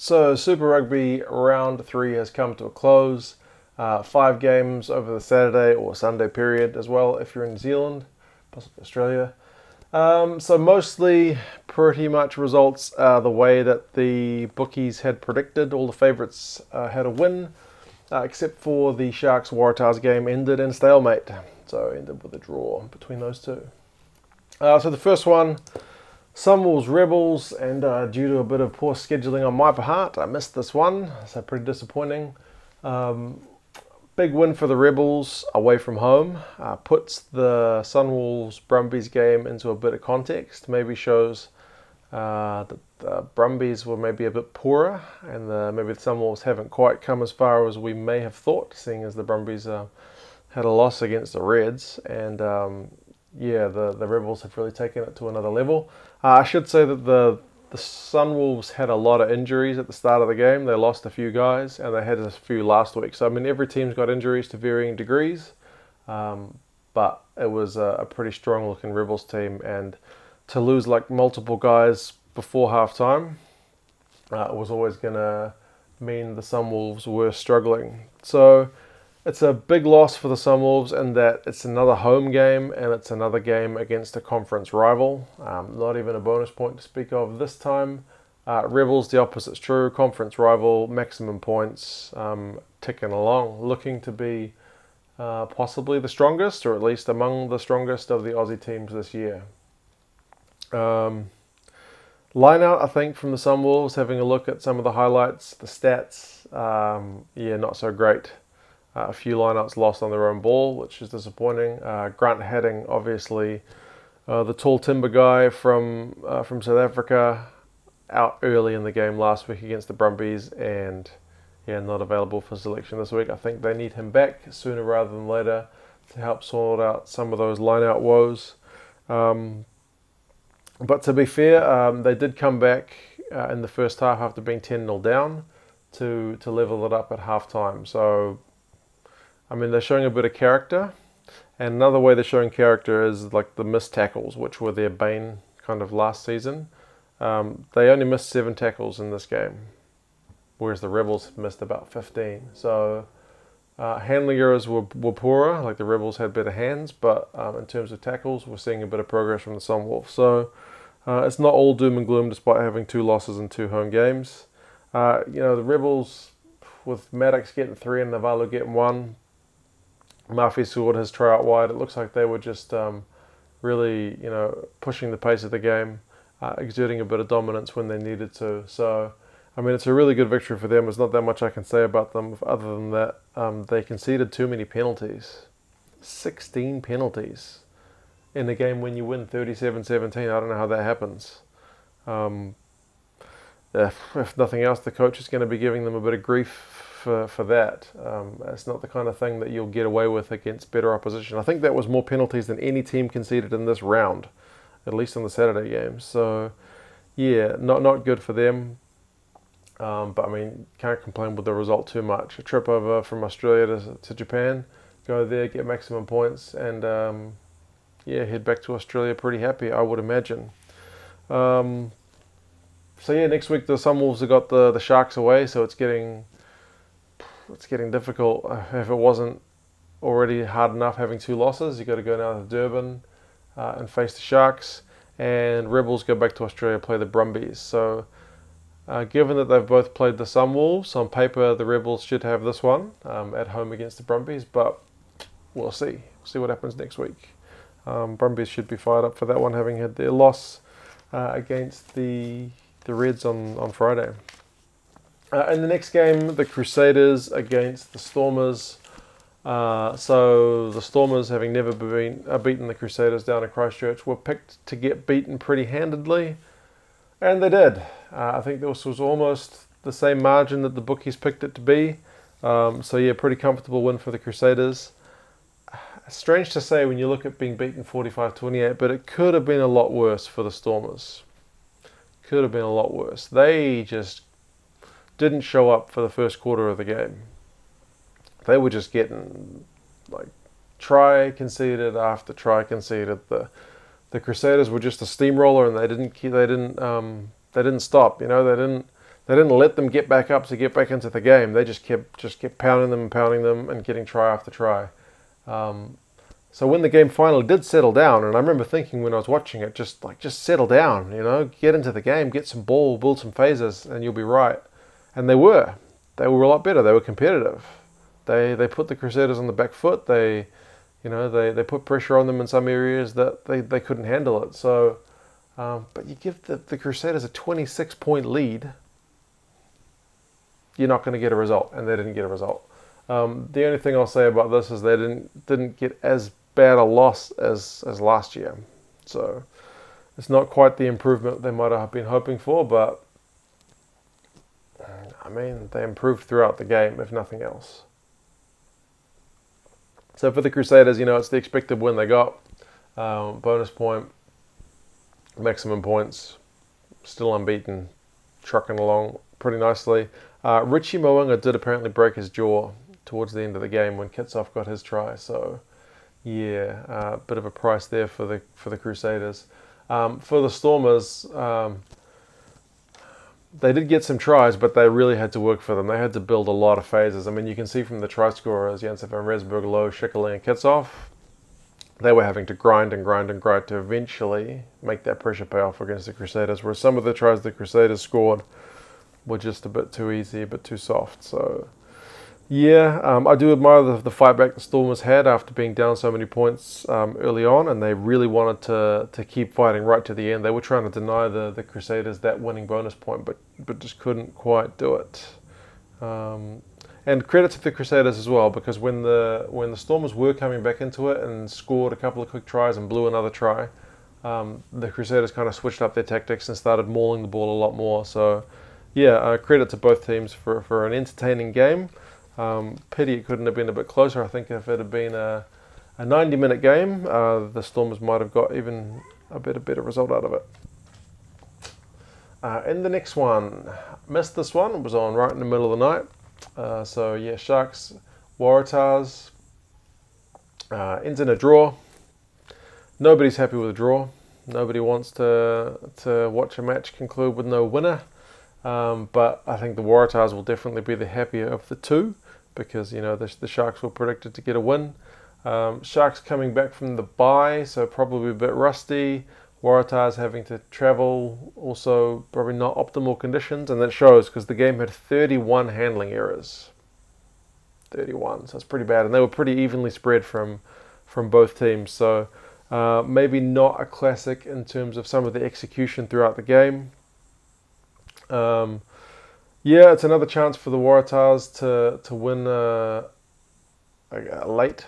So Super Rugby round 3 has come to a close. 5 games over the Saturday or Sunday period as well if you're in New Zealand, possibly Australia. So mostly pretty much results the way that the bookies had predicted. All the favourites had a win, except for the Sharks Waratahs game ended in stalemate. So ended with a draw between those two. So the first one, Sunwolves Rebels, and due to a bit of poor scheduling on my part, I missed this one, so pretty disappointing. Big win for the Rebels away from home, puts the Sunwolves Brumbies game into a bit of context, maybe shows that the Brumbies were maybe a bit poorer, and maybe the Sunwolves haven't quite come as far as we may have thought, seeing as the Brumbies had a loss against the Reds, and yeah, the Rebels have really taken it to another level. I should say that the Sunwolves had a lot of injuries at the start of the game. They lost a few guys, and they had a few last week. So, I mean, every team's got injuries to varying degrees, but it was a pretty strong-looking Rebels team, and to lose like multiple guys before half-time was always going to mean the Sunwolves were struggling. So it's a big loss for the Sunwolves in that it's another home game and it's another game against a conference rival. Not even a bonus point to speak of this time. Rebels, the opposite's true. Conference rival, maximum points, ticking along. Looking to be possibly the strongest, or at least among the strongest of the Aussie teams this year. Line out, I think, from the Sunwolves, having a look at some of the highlights, the stats, yeah, not so great. A few lineouts lost on their own ball, which is disappointing. Grant Hadding, obviously, the tall timber guy from South Africa, out early in the game last week against the Brumbies, and yeah, not available for selection this week. I think they need him back sooner rather than later to help sort out some of those lineout woes. But to be fair, they did come back in the first half after being 10-0 down to level it up at half-time. So, I mean, they're showing a bit of character, and another way they're showing character is like the missed tackles, which were their bane kind of last season. They only missed 7 tackles in this game, whereas the Rebels missed about 15. So handling errors were poorer, like the Rebels had better hands, but in terms of tackles, we're seeing a bit of progress from the Sunwolves. So it's not all doom and gloom despite having 2 losses in 2 home games. You know, the Rebels, with Maddox getting 3 and Navalu getting 1, Murphy scored his try out wide. It looks like they were just really, you know, pushing the pace of the game, exerting a bit of dominance when they needed to. So, I mean, it's a really good victory for them. There's not that much I can say about them other than that they conceded too many penalties. 16 penalties in a game when you win 37-17. I don't know how that happens. If nothing else, the coach is going to be giving them a bit of grief for that. It's not the kind of thing that you'll get away with against better opposition. I think that was more penalties than any team conceded in this round, at least on the Saturday games. So, yeah, not good for them. But I mean, can't complain with the result too much. A trip over from Australia to Japan, go there, get maximum points, and yeah, head back to Australia pretty happy, I would imagine. So yeah, next week the Sunwolves have got the Sharks away, so it's getting difficult. If it wasn't already hard enough having 2 losses, you've got to go now to Durban and face the Sharks, and Rebels go back to Australia, play the Brumbies. So given that they've both played the Sunwolves, on paper the Rebels should have this one at home against the Brumbies, but we'll see. We'll see what happens next week. Brumbies should be fired up for that one, having had their loss against the Reds on Friday. In the next game, the Crusaders against the Stormers. So the Stormers, having never beaten the Crusaders down in Christchurch, were picked to get beaten pretty handedly, and they did. I think this was almost the same margin that the bookies picked it to be. So yeah, pretty comfortable win for the Crusaders. Strange to say when you look at being beaten 45-28, but it could have been a lot worse for the Stormers. Could have been a lot worse. They just didn't show up for the first quarter of the game. They were just getting like try conceded after try conceded. The Crusaders were just a steamroller, and they didn't stop. You know, They didn't let them get back up to get back into the game. They just kept pounding them and getting try after try. So when the game finally did settle down, and I remember thinking when I was watching it, just settle down, get into the game, get some ball, build some phases, and you'll be right. And they were a lot better. They were competitive. They put the Crusaders on the back foot. They put pressure on them in some areas that they couldn't handle it. So, but you give the Crusaders a 26-point lead, you're not going to get a result, and they didn't get a result. The only thing I'll say about this is they didn't get as bad a loss as last year. So it's not quite the improvement they might have been hoping for, but I mean, they improved throughout the game, if nothing else. So for the Crusaders, it's the expected win they got. Bonus point, maximum points, still unbeaten, trucking along pretty nicely. Richie Mo'unga did apparently break his jaw towards the end of the game when Kitshoff got his try. So yeah, a bit of a price there for the Crusaders. For the Stormers, they did get some tries, but they really had to work for them. They had to build a lot of phases. I mean, you can see from the try scorers, Janse van Rensburg, Lowe, Schickerling, and Kitshoff, they were having to grind to eventually make that pressure pay off against the Crusaders, whereas some of the tries the Crusaders scored were just a bit too easy, a bit too soft. So yeah, I do admire the fight back the Stormers had after being down so many points early on, and they really wanted to keep fighting right to the end. They were trying to deny the Crusaders that winning bonus point, but just couldn't quite do it. And credit to the Crusaders as well, because when the Stormers were coming back into it and scored a couple of quick tries and blew another try, the Crusaders kind of switched up their tactics and started mauling the ball a lot more. So yeah, credit to both teams for an entertaining game. Pity it couldn't have been a bit closer. I think if it had been a 90-minute game, the Stormers might have got even a better result out of it. And the next one, missed this one. It was on right in the middle of the night. So yeah, Sharks, Waratahs, ends in a draw. Nobody's happy with a draw. Nobody wants to watch a match conclude with no winner. But I think the Waratahs will definitely be the happier of the two, because the Sharks were predicted to get a win. Sharks coming back from the bye, so probably a bit rusty. Waratahs having to travel, also probably not optimal conditions, and that shows because the game had 31 handling errors. 31, so it's pretty bad, and they were pretty evenly spread from both teams. So maybe not a classic in terms of some of the execution throughout the game. Yeah, it's another chance for the Waratahs to win a late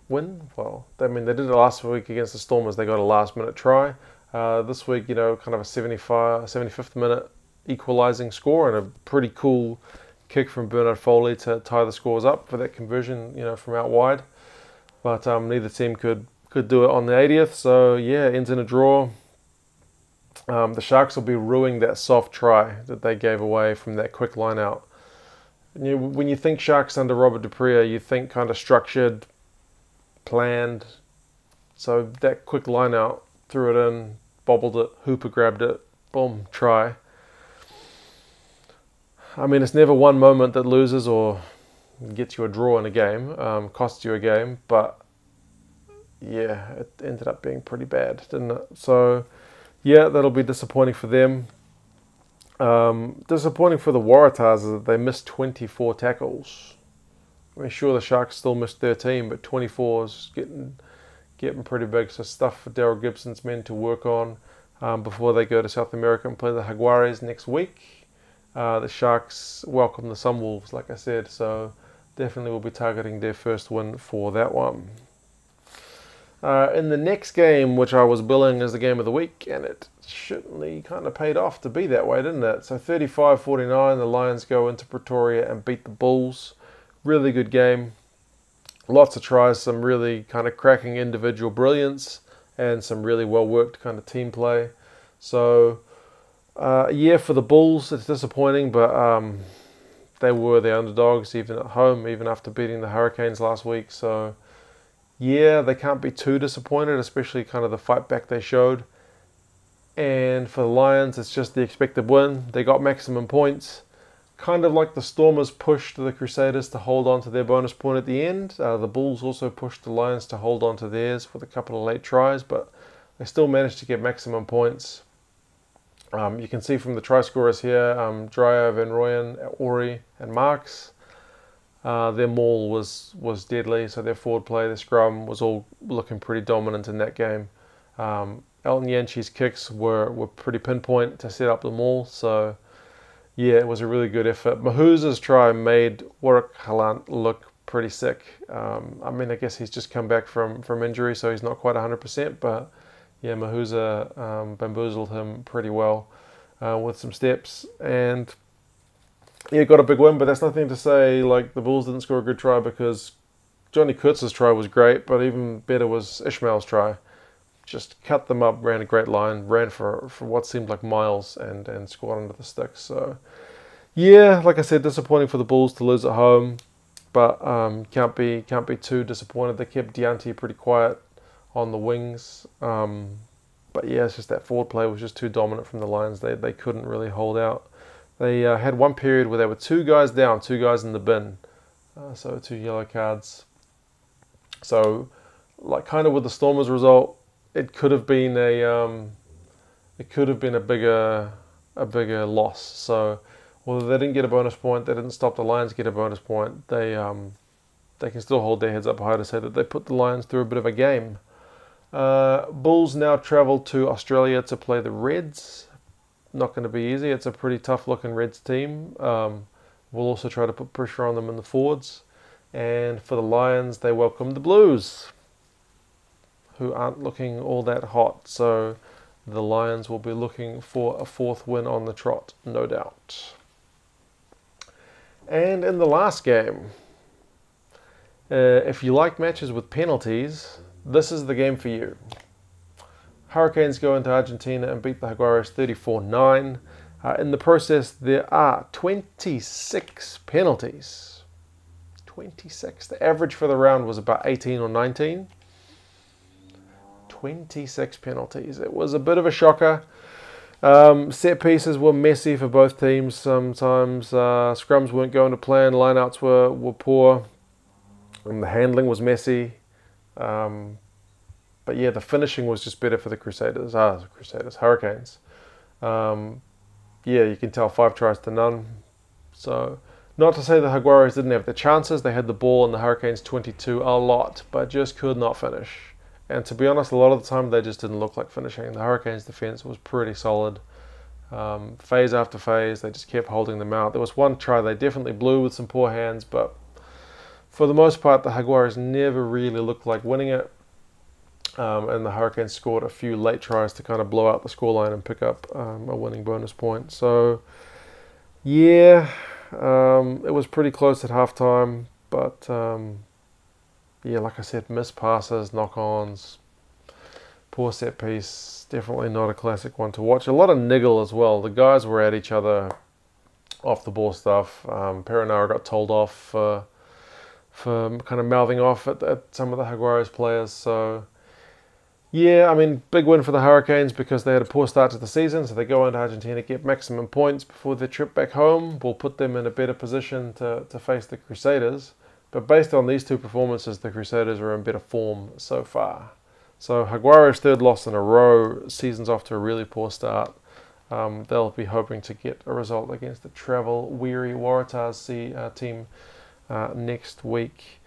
win. Well, I mean, they did it last week against the Stormers. They got a last-minute try. This week, kind of a 75th minute equalising score and a pretty cool kick from Bernard Foley to tie the scores up for that conversion, from out wide. But neither team could do it on the 80th. So yeah, ends in a draw. The Sharks will be ruining that soft try that they gave away from that quick line out. When you think Sharks under Robert du Preez, you think kind of structured, planned. So that quick line out, threw it in, bobbled it, Hooper grabbed it, boom, try. I mean, it's never one moment that loses or gets you a draw in a game, costs you a game, but yeah, it ended up being pretty bad, didn't it? So yeah, that'll be disappointing for them. Disappointing for the Waratahs is that they missed 24 tackles. I mean, sure, the Sharks still missed 13, but 24 is getting pretty big. So stuff for Daryl Gibson's men to work on before they go to South America and play the Jaguares next week. The Sharks welcome the Sunwolves, like I said, so definitely will be targeting their first win for that one. In the next game, which I was billing as the game of the week, and it certainly kind of paid off to be that way, didn't it? So 35-49, the Lions go into Pretoria and beat the Bulls. Really good game. Lots of tries, some really kind of cracking individual brilliance, and some really well-worked kind of team play. So, yeah, for the Bulls, it's disappointing, but they were the underdogs even at home, even after beating the Hurricanes last week. So yeah, they can't be too disappointed, especially kind of the fight back they showed. And for the Lions, it's just the expected win. They got maximum points. Kind of like the Stormers pushed the Crusaders to hold on to their bonus point at the end. The Bulls also pushed the Lions to hold on to theirs with a couple of late tries, but they still managed to get maximum points. You can see from the try scorers here, Dreyer, Van Rooyen, Ori, and Marks. Their maul was deadly, so their forward play, their scrum was all looking pretty dominant in that game. Elton Yancey's kicks were pretty pinpoint to set up the maul, so yeah, it was a really good effort. Mahuza's try made Warwick Halant look pretty sick. I mean, I guess he's just come back from injury, so he's not quite 100%, but yeah, Mahuza bamboozled him pretty well with some steps, and yeah, got a big win. But that's nothing to say like the Bulls didn't score a good try, because Johnny Kurtz's try was great, but even better was Ishmael's try. Just cut them up, ran a great line, ran for what seemed like miles, and scored under the sticks. So yeah, like I said, disappointing for the Bulls to lose at home, but can't be too disappointed. They kept Deontay pretty quiet on the wings, but yeah, it's just that forward play was just too dominant from the Lions. They couldn't really hold out. They had one period where they were 2 guys down, 2 guys in the bin, so 2 yellow cards. So like kind of with the Stormers result, it could have been a bigger loss. So although they didn't get a bonus point, they didn't stop the Lions get a bonus point. They can still hold their heads up high to say that they put the Lions through a bit of a game. Bulls now travel to Australia to play the Reds. Not going to be easy. It's a pretty tough looking Reds team. We'll also try to put pressure on them in the forwards. And for the Lions, they welcome the Blues, who aren't looking all that hot. So the Lions will be looking for a 4th win on the trot, no doubt. And in the last game, if you like matches with penalties, this is the game for you. Hurricanes go into Argentina and beat the Jaguares 34-9. In the process, there are 26 penalties. 26. The average for the round was about 18 or 19. 26 penalties. It was a bit of a shocker. Set pieces were messy for both teams. Sometimes scrums weren't going to plan. Lineouts were poor. And the handling was messy. But yeah, the finishing was just better for the Crusaders. Hurricanes. Yeah, you can tell 5 tries to none. So, not to say the Jaguares didn't have the chances. They had the ball and the Hurricanes 22 a lot, but just could not finish. And to be honest, a lot of the time they just didn't look like finishing. The Hurricanes' defense was pretty solid. Phase after phase, they just kept holding them out. There was one try they definitely blew with some poor hands, but for the most part, the Jaguares never really looked like winning it. And the Hurricanes scored a few late tries to kind of blow out the scoreline and pick up a winning bonus point. So, yeah, it was pretty close at halftime, but yeah, like I said, missed passes, knock-ons, poor set piece. Definitely not a classic one to watch. A lot of niggle as well. The guys were at each other off the ball stuff. Perenara got told off for kind of mouthing off at some of the Jaguares players. So, yeah, I mean, big win for the Hurricanes because they had a poor start to the season. So they go into Argentina, get maximum points before their trip back home. Will put them in a better position to face the Crusaders. But based on these 2 performances, the Crusaders are in better form so far. So Jaguares' 3rd loss in a row, season's off to a really poor start. They'll be hoping to get a result against the travel-weary Waratahs team next week.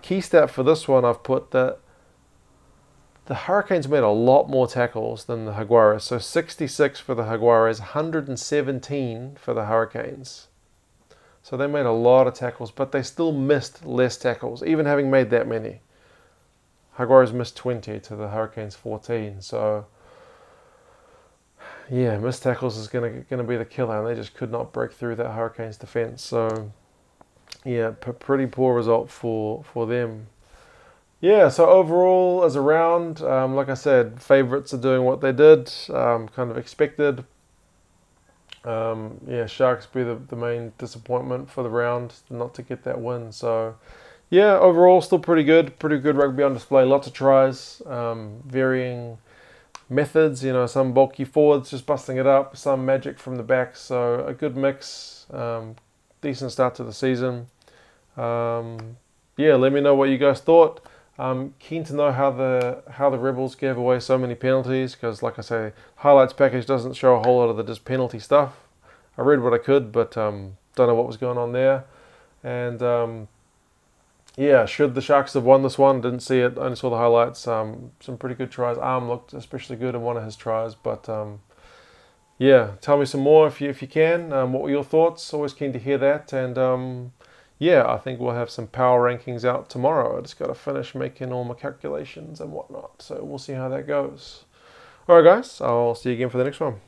Key stat for this one, I've put that the Hurricanes made a lot more tackles than the Jaguares. So 66 for the Jaguares, 117 for the Hurricanes. So they made a lot of tackles, but they still missed less tackles, even having made that many. Jaguares missed 20 to the Hurricanes 14. So, yeah, missed tackles is going to be the killer, and they just could not break through that Hurricanes defense. So, yeah, pretty poor result for them. Yeah, so overall, as a round, like I said, favourites are doing what they did, kind of expected. Yeah, Sharks be the main disappointment for the round, not to get that win. So, yeah, overall still pretty good rugby on display. Lots of tries, varying methods. You know, some bulky forwards just busting it up, some magic from the back. So a good mix. Decent start to the season. Yeah, let me know what you guys thought. Keen to know how the Rebels gave away so many penalties, because like I say, highlights package doesn't show a whole lot of the just penalty stuff. I read what I could, but don't know what was going on there. And yeah, should the Sharks have won this one? Didn't see it, only saw the highlights. Some pretty good tries. Arm looked especially good in one of his tries, but yeah, tell me some more if you can. What were your thoughts? Always keen to hear that. And yeah, I think we'll have some power rankings out tomorrow. I just got to finish making all my calculations and whatnot. So we'll see how that goes. All right, guys. I'll see you again for the next one.